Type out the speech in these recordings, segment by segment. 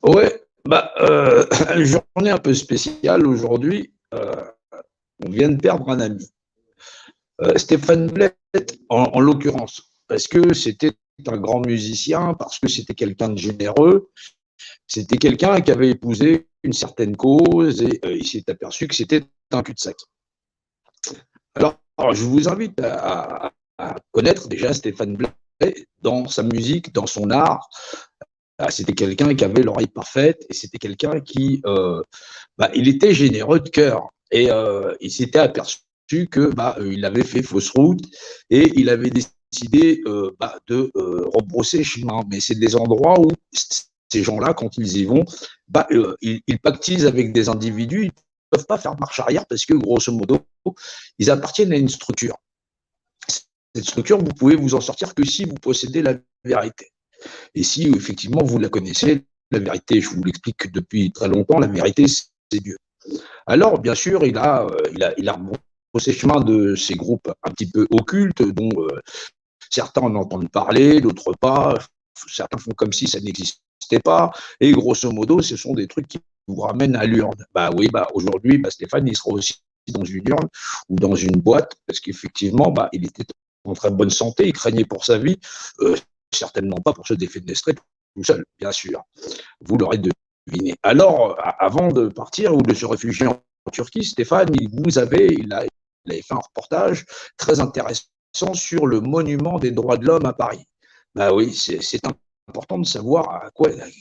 Ouais, bah, une journée un peu spéciale aujourd'hui. On vient de perdre un ami. Stéphane Blett, en l'occurrence, parce que c'était un grand musicien, parce que c'était quelqu'un de généreux, c'était quelqu'un qui avait épousé une certaine cause et il s'est aperçu que c'était un cul-de-sac. Alors, je vous invite à connaître déjà Stéphane Blais dans sa musique, dans son art. C'était quelqu'un qui avait l'oreille parfaite et c'était quelqu'un qui, il était généreux de cœur et il s'était aperçu que il avait fait fausse route et il avait décidé de rebrousser chemin. Mais c'est des endroits où ces gens-là, quand ils y vont, ils pactisent avec des individus, ils ne peuvent pas faire marche arrière parce que grosso modo, ils appartiennent à une structure. Cette structure, vous pouvez vous en sortir que si vous possédez la vérité. Et si effectivement vous la connaissez, la vérité, je vous l'explique depuis très longtemps, la vérité, c'est Dieu. Alors, bien sûr, il a rebroussé chemin de ces groupes un petit peu occultes, dont certains en entendent parler, d'autres pas. Certains font comme si ça n'existait pas. Et grosso modo, ce sont des trucs qui vous ramènent à l'urne. Aujourd'hui, Stéphane, il sera aussi dans une urne ou dans une boîte, parce qu'effectivement, il était en très bonne santé, il craignait pour sa vie, certainement pas pour se défenestrer tout seul, bien sûr. Vous l'aurez deviné. Alors, avant de partir ou de se réfugier en Turquie, Stéphane, il avait fait un reportage très intéressant sur le monument des droits de l'homme à Paris. Oui, c'est important de savoir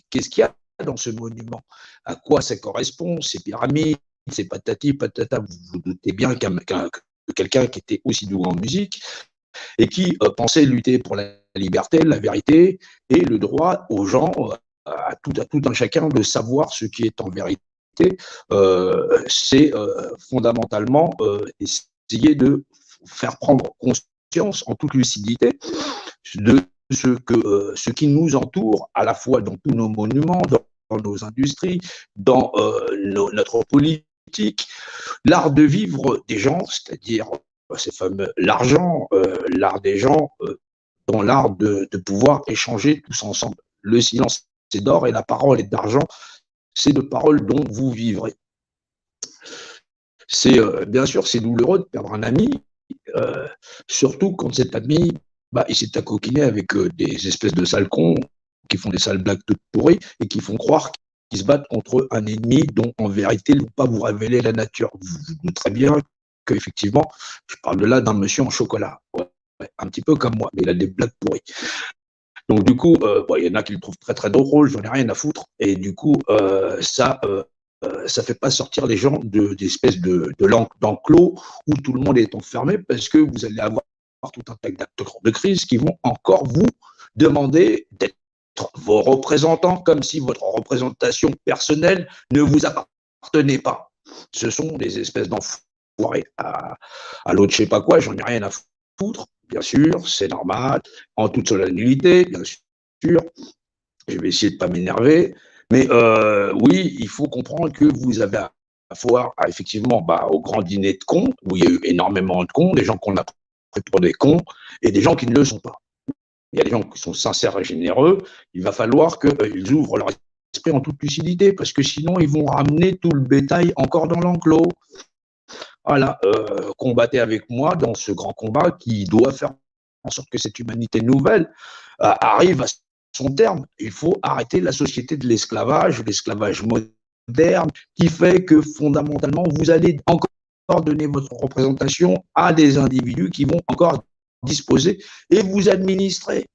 qu'est-ce qu'il y a dans ce monument, à quoi ça correspond, ces pyramides, ces patati patata. Vous vous doutez bien que quelqu'un qui était aussi doué en musique et qui pensait lutter pour la liberté, la vérité et le droit aux gens, à tout un chacun de savoir ce qui est en vérité. C'est fondamentalement essayer de faire prendre conscience en toute lucidité de ce qui nous entoure, à la fois dans tous nos monuments, dans nos industries, dans notre politique, l'art de vivre des gens, c'est-à-dire ces fameux l'argent, l'art des gens, dans l'art de pouvoir échanger tous ensemble. Le silence, c'est d'or et la parole est d'argent, c'est de paroles dont vous vivrez. C'est bien sûr, c'est douloureux de perdre un ami, euh, surtout quand cet ami, il s'est accoquiné avec des espèces de sales cons qui font des sales blagues toutes pourries et qui font croire qu'ils se battent contre un ennemi dont en vérité ils ne vont pas vous révéler la nature. Vous doutez très bien qu'effectivement, je parle de là d'un monsieur en chocolat. Ouais, un petit peu comme moi, mais il a des blagues pourries. Donc du coup, il y en a qui le trouvent très très drôle, j'en ai rien à foutre. Et du coup, ça fait pas sortir les gens d'espèces d'enclos où tout le monde est enfermé parce que vous allez avoir tout un tas d'acteurs de crise qui vont encore vous demander d'être vos représentants comme si votre représentation personnelle ne vous appartenait pas. Ce sont des espèces d'enfoirés à l'autre je sais pas quoi, j'en ai rien à foutre, bien sûr, c'est normal, en toute solennité, bien sûr, je vais essayer de ne pas m'énerver, mais oui, il faut comprendre que vous avez à foire, effectivement, au grand dîner de cons, où il y a eu énormément de cons, des gens qu'on a pris pour des cons, et des gens qui ne le sont pas. Il y a des gens qui sont sincères et généreux, il va falloir qu'ils ouvrent leur esprit en toute lucidité, parce que sinon, ils vont ramener tout le bétail encore dans l'enclos. Voilà, combattez avec moi dans ce grand combat qui doit faire en sorte que cette humanité nouvelle arrive à son terme. Il faut arrêter la société de l'esclavage moderne, qui fait que fondamentalement, vous allez encore donner votre représentation à des individus qui vont encore disposer et vous administrer.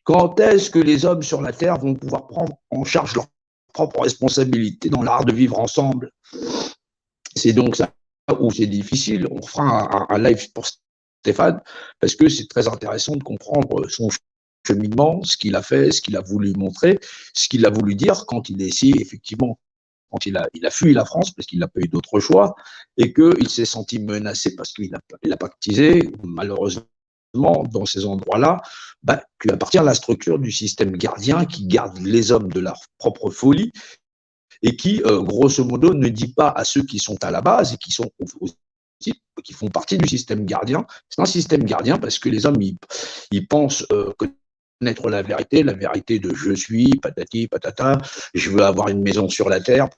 Quand est-ce que les hommes sur la Terre vont pouvoir prendre en charge leur propre responsabilité dans l'art de vivre ensemble? C'est donc ça où c'est difficile. On fera un live pour Stéphane parce que c'est très intéressant de comprendre son cheminement, ce qu'il a fait, ce qu'il a voulu montrer, ce qu'il a voulu dire quand il est ici, effectivement, quand il a fui la France parce qu'il n'a pas eu d'autre choix et qu'il s'est senti menacé parce qu'il a pactisé, malheureusement, dans ces endroits-là, tu appartiens à la structure du système gardien qui garde les hommes de leur propre folie et qui, grosso modo, ne dit pas à ceux qui sont à la base et qui sont aussi, qui font partie du système gardien. C'est un système gardien parce que les hommes, ils pensent que connaître la vérité de je suis, patati, patata, je veux avoir une maison sur la terre,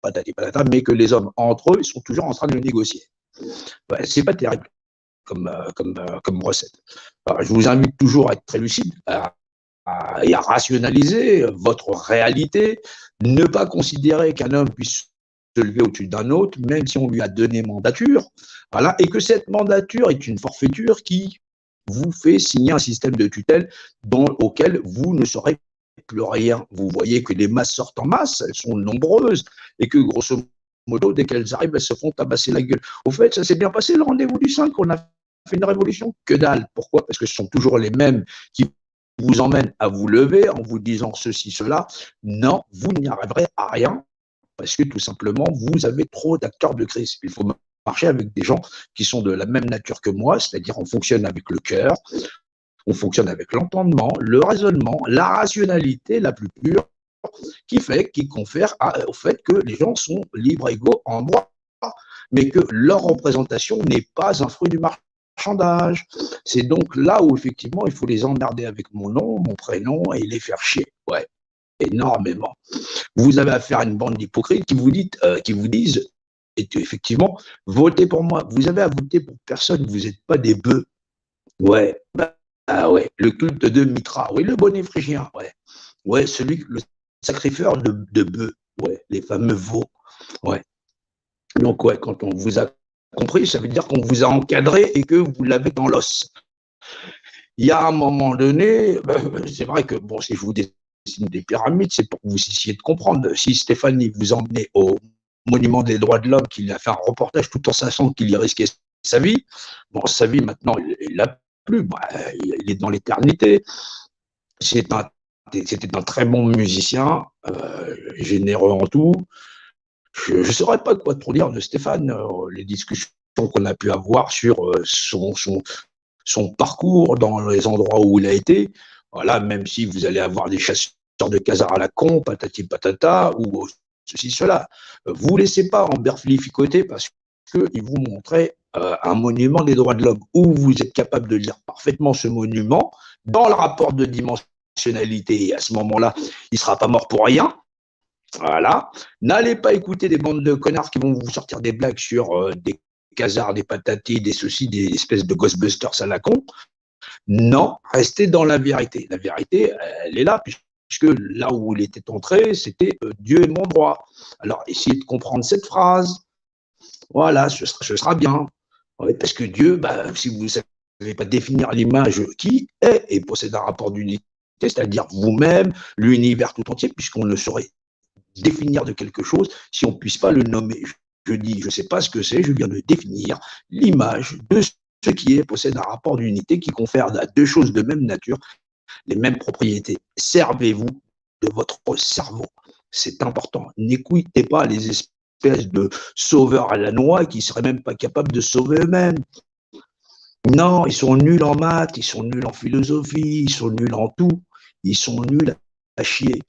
patati, patata, mais que les hommes, entre eux, ils sont toujours en train de le négocier. Ouais, c'est pas terrible comme recette. Alors, je vous invite toujours à être très lucide et à rationaliser votre réalité, ne pas considérer qu'un homme puisse se lever au-dessus d'un autre, même si on lui a donné mandature, voilà, et que cette mandature est une forfaiture qui vous fait signer un système de tutelle auquel vous ne saurez plus rien. Vous voyez que les masses sortent en masse, elles sont nombreuses, et que grosso modo, dès qu'elles arrivent, elles se font tabasser la gueule. Au fait, ça s'est bien passé le rendez-vous du 5, on a fait une révolution. Que dalle. Pourquoi? Parce que ce sont toujours les mêmes qui vous emmènent à vous lever en vous disant ceci, cela. Non, vous n'y arriverez à rien parce que tout simplement, vous avez trop d'acteurs de crise. Il faut marcher avec des gens qui sont de la même nature que moi, c'est-à-dire on fonctionne avec le cœur, on fonctionne avec l'entendement, le raisonnement, la rationalité la plus pure, qui confère au fait que les gens sont libres et égaux en droit, mais que leur représentation n'est pas un fruit du marchandage. C'est donc là où effectivement il faut les emmerder avec mon nom, mon prénom et les faire chier. Ouais, énormément. Vous avez affaire à une bande d'hypocrites qui vous disent effectivement, votez pour moi. Vous avez à voter pour personne, vous n'êtes pas des bœufs. Ouais, ah ouais, le culte de Mitra, oui, le bonnet phrygien, ouais. Ouais, le sacrifieur de bœufs, ouais, les fameux veaux, ouais. Donc, ouais, quand on vous a compris, ça veut dire qu'on vous a encadré et que vous l'avez dans l'os. Il y a un moment donné, c'est vrai que, bon, si je vous dessine des pyramides, c'est pour que vous essayiez de comprendre. Si Stéphanie vous emmenait au Monument des droits de l'homme, qu'il a fait un reportage tout en sachant qu'il y risquait sa vie, bon, sa vie maintenant, il l'a plus, il est dans l'éternité. C'était un très bon musicien, généreux en tout. Je ne saurais pas quoi trop dire de Stéphane. Les discussions qu'on a pu avoir sur son parcours dans les endroits où il a été, voilà, même si vous allez avoir des chasseurs de casards à la con, patati patata, ou ceci, cela, vous ne laissez pas emberlificoter parce qu'il vous montrait un monument des droits de l'homme où vous êtes capable de lire parfaitement ce monument dans le rapport de dimensionnalité. Et à ce moment-là, il ne sera pas mort pour rien. Voilà. N'allez pas écouter des bandes de connards qui vont vous sortir des blagues sur des casards, des patatis, des ceci, des espèces de Ghostbusters à la con. Non, restez dans la vérité. La vérité, elle est là, puisque là où il était entré, c'était Dieu est mon droit. Alors, essayez de comprendre cette phrase. Voilà, ce sera bien. Ouais, parce que Dieu, si vous ne savez pas définir l'image qui est et possède un rapport d'unité, c'est-à-dire vous-même, l'univers tout entier, puisqu'on ne saurait définir de quelque chose si on ne puisse pas le nommer. Je dis, je ne sais pas ce que c'est, je viens de définir l'image de ce qui est, possède un rapport d'unité qui confère à deux choses de même nature les mêmes propriétés. Servez-vous de votre cerveau. C'est important. N'écoutez pas les espèces de sauveurs à la noix qui ne seraient même pas capables de sauver eux-mêmes. Non, ils sont nuls en maths, ils sont nuls en philosophie, ils sont nuls en tout. Ils sont nuls à chier.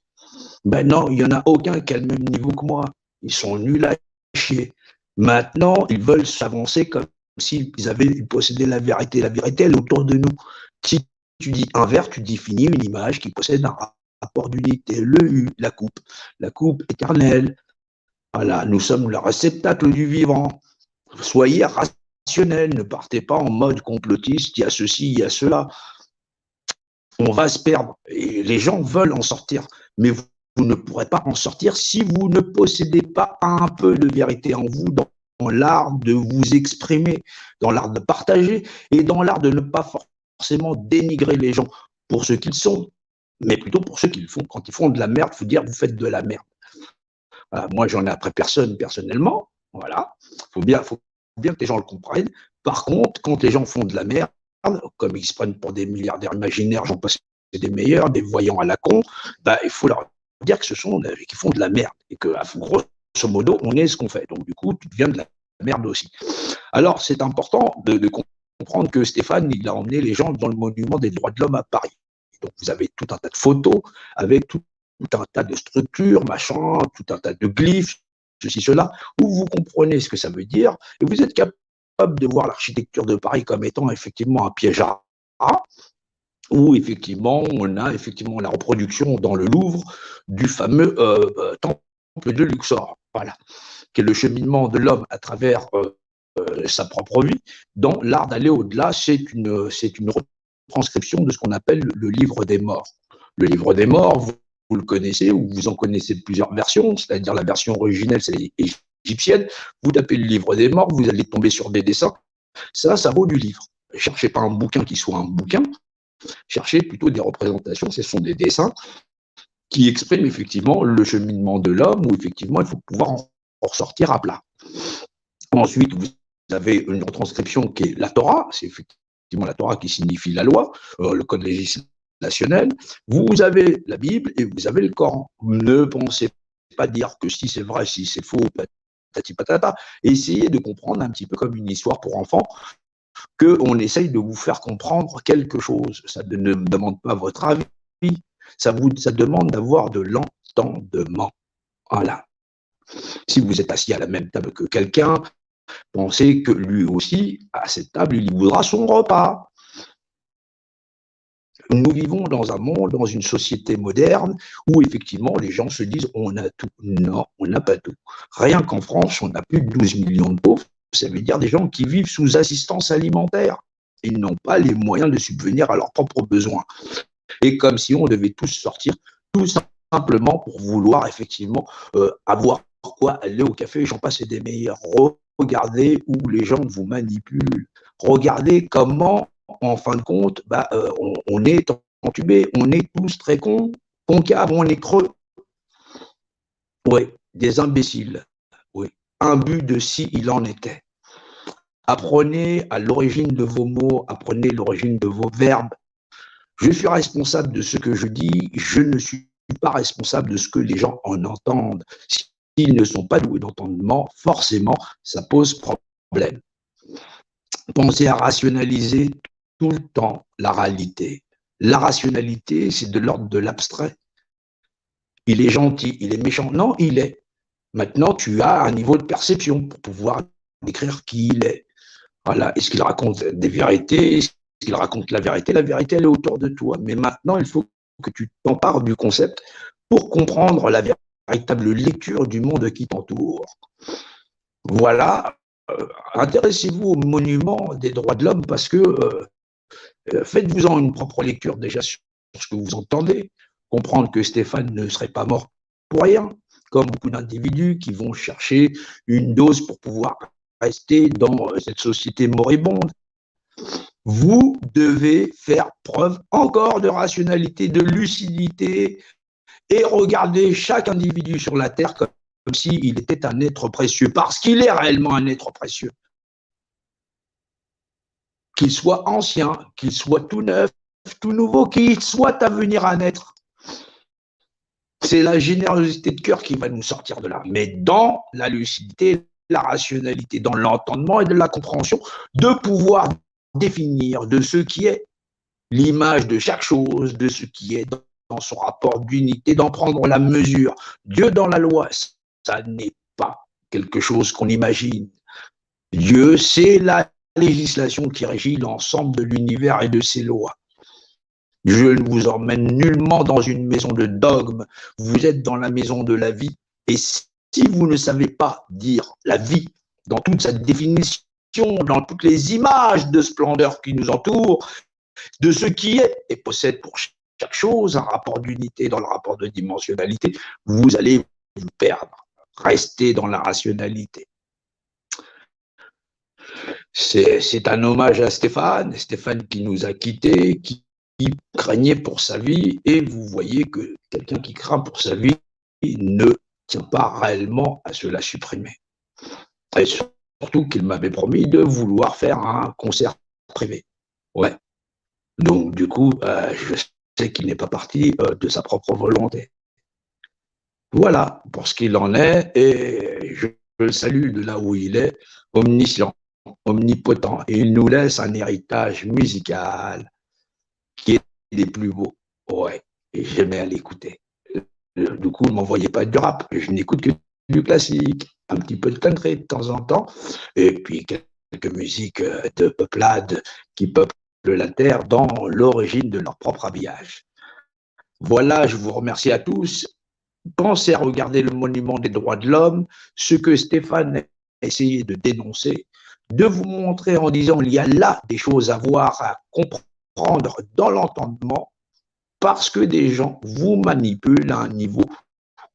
Ben non, il n'y en a aucun qui a le même niveau que moi. Ils sont nuls à chier. Maintenant, ils veulent s'avancer comme s'ils ils possédaient la vérité. La vérité, elle est autour de nous. Si tu dis un verre, tu définis une image qui possède un rapport d'unité. Le U, la coupe éternelle. Voilà, nous sommes le réceptacle du vivant. Soyez rationnels, ne partez pas en mode complotiste, il y a ceci, il y a cela. On va se perdre. Et les gens veulent en sortir. Mais vous ne pourrez pas en sortir si vous ne possédez pas un peu de vérité en vous, dans l'art de vous exprimer, dans l'art de partager et dans l'art de ne pas forcément dénigrer les gens pour ce qu'ils sont, mais plutôt pour ce qu'ils font. Quand ils font de la merde, il faut dire vous faites de la merde. Voilà, moi, j'en ai après personne personnellement. Voilà. Faut bien que les gens le comprennent. Par contre, quand les gens font de la merde, comme ils se prennent pour des milliardaires imaginaires, j'en passe des meilleurs, des voyants à la con, il faut leur dire que ce sont qui font de la merde et que, grosso modo, on est ce qu'on fait. Donc, du coup, tu deviens de la merde aussi. Alors, c'est important de comprendre que Stéphane, il a emmené les gens dans le monument des droits de l'homme à Paris. Donc, vous avez tout un tas de photos avec tout un tas de structures, machin, tout un tas de glyphes, ceci, cela, où vous comprenez ce que ça veut dire et vous êtes capable de voir l'architecture de Paris comme étant effectivement un piège à rats. où effectivement, on a effectivement la reproduction dans le Louvre du fameux temple de Luxor, voilà, qui est le cheminement de l'homme à travers sa propre vie, dans l'art d'aller au-delà. C'est une retranscription de ce qu'on appelle le livre des morts. Le livre des morts, vous le connaissez, ou vous en connaissez plusieurs versions, c'est-à-dire la version originelle, c'est égyptienne. Vous tapez le livre des morts, vous allez tomber sur des dessins. Ça vaut du livre. Cherchez pas un bouquin qui soit un bouquin, cherchez plutôt des représentations, ce sont des dessins qui expriment effectivement le cheminement de l'homme, où effectivement il faut pouvoir en ressortir à plat. Ensuite, vous avez une retranscription qui est la Torah, c'est effectivement la Torah qui signifie la loi, le code législationnel. Vous avez la Bible et vous avez le Coran. Ne pensez pas dire que si c'est vrai, si c'est faux, patati patata. Essayez de comprendre un petit peu comme une histoire pour enfants, qu'on essaye de vous faire comprendre quelque chose. Ça ne me demande pas votre avis, ça demande d'avoir de l'entendement. Voilà. Si vous êtes assis à la même table que quelqu'un, pensez que lui aussi, à cette table, il voudra son repas. Nous vivons dans un monde, dans une société moderne, où effectivement les gens se disent on a tout. Non, on n'a pas tout. Rien qu'en France, on a plus de 12 millions de pauvres. Ça veut dire des gens qui vivent sous assistance alimentaire. Ils n'ont pas les moyens de subvenir à leurs propres besoins. Et comme si on devait tous sortir, tout simplement pour vouloir effectivement avoir quoi aller au café, j'en passe, c'est des meilleurs. Regardez où les gens vous manipulent. Regardez comment, en fin de compte, on est entubé, on est tous très concaves, on est creux. Oui, des imbéciles. Oui, imbus de si il en était. Apprenez à l'origine de vos mots, apprenez l'origine de vos verbes. Je suis responsable de ce que je dis, je ne suis pas responsable de ce que les gens en entendent. S'ils ne sont pas doués d'entendement, forcément, ça pose problème. Pensez à rationaliser tout le temps la réalité. La rationalité, c'est de l'ordre de l'abstrait. Il est gentil, il est méchant. Non, il est. Maintenant, tu as un niveau de perception pour pouvoir décrire qui il est. Voilà. Est-ce qu'il raconte des vérités? Est-ce qu'il raconte la vérité? La vérité, elle est autour de toi. Mais maintenant, il faut que tu t'empares du concept pour comprendre la véritable lecture du monde qui t'entoure. Voilà. Intéressez-vous aux monuments des droits de l'homme parce que faites-vous-en une propre lecture déjà sur ce que vous entendez. Comprendre que Stéphane ne serait pas mort pour rien, comme beaucoup d'individus qui vont chercher une dose pour pouvoir rester dans cette société moribonde. Vous devez faire preuve encore de rationalité, de lucidité et regarder chaque individu sur la Terre comme s'il était un être précieux, parce qu'il est réellement un être précieux. Qu'il soit ancien, qu'il soit tout neuf, tout nouveau, qu'il soit à venir à naître. C'est la générosité de cœur qui va nous sortir de là. Mais dans la lucidité, la rationalité, dans l'entendement et de la compréhension, de pouvoir définir de ce qui est l'image de chaque chose, de ce qui est dans son rapport d'unité, d'en prendre la mesure. Dieu dans la loi, ça n'est pas quelque chose qu'on imagine. Dieu, c'est la législation qui régit l'ensemble de l'univers et de ses lois. Je ne vous emmène nullement dans une maison de dogme. Vous êtes dans la maison de la vie. Et si vous ne savez pas dire la vie dans toute sa définition, dans toutes les images de splendeur qui nous entourent, de ce qui est et possède pour chaque chose un rapport d'unité dans le rapport de dimensionnalité, vous allez vous perdre. Restez dans la rationalité. C'est un hommage à Stéphane qui nous a quittés, qui craignait pour sa vie, et vous voyez que quelqu'un qui craint pour sa vie ne tient pas réellement à se la supprimer. Et surtout qu'il m'avait promis de vouloir faire un concert privé. Ouais. Donc du coup, je sais qu'il n'est pas parti de sa propre volonté. Voilà pour ce qu'il en est, et je le salue de là où il est, omniscient, omnipotent, et il nous laisse un héritage musical qui est des plus beaux. Ouais, et j'aimais à l'écouter. Du coup, ne m'envoyez pas du rap, je n'écoute que du classique, un petit peu de country de temps en temps, et puis quelques musiques de peuplade qui peuplent la terre dans l'origine de leur propre habillage. Voilà, je vous remercie à tous. Pensez à regarder le monument des droits de l'homme, ce que Stéphane a essayé de dénoncer, de vous montrer en disant il y a là des choses à voir, à comprendre dans l'entendement, parce que des gens vous manipulent à un niveau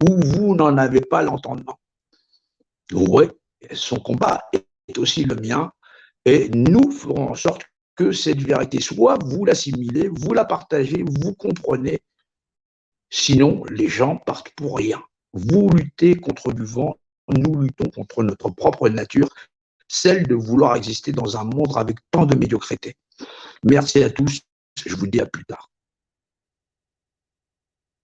où vous n'en avez pas l'entendement. Oui, son combat est aussi le mien, et nous ferons en sorte que cette vérité soit, vous l'assimilez, vous la partagez, vous comprenez. Sinon, les gens partent pour rien. Vous luttez contre du vent, nous luttons contre notre propre nature, celle de vouloir exister dans un monde avec tant de médiocrité. Merci à tous, je vous dis à plus tard.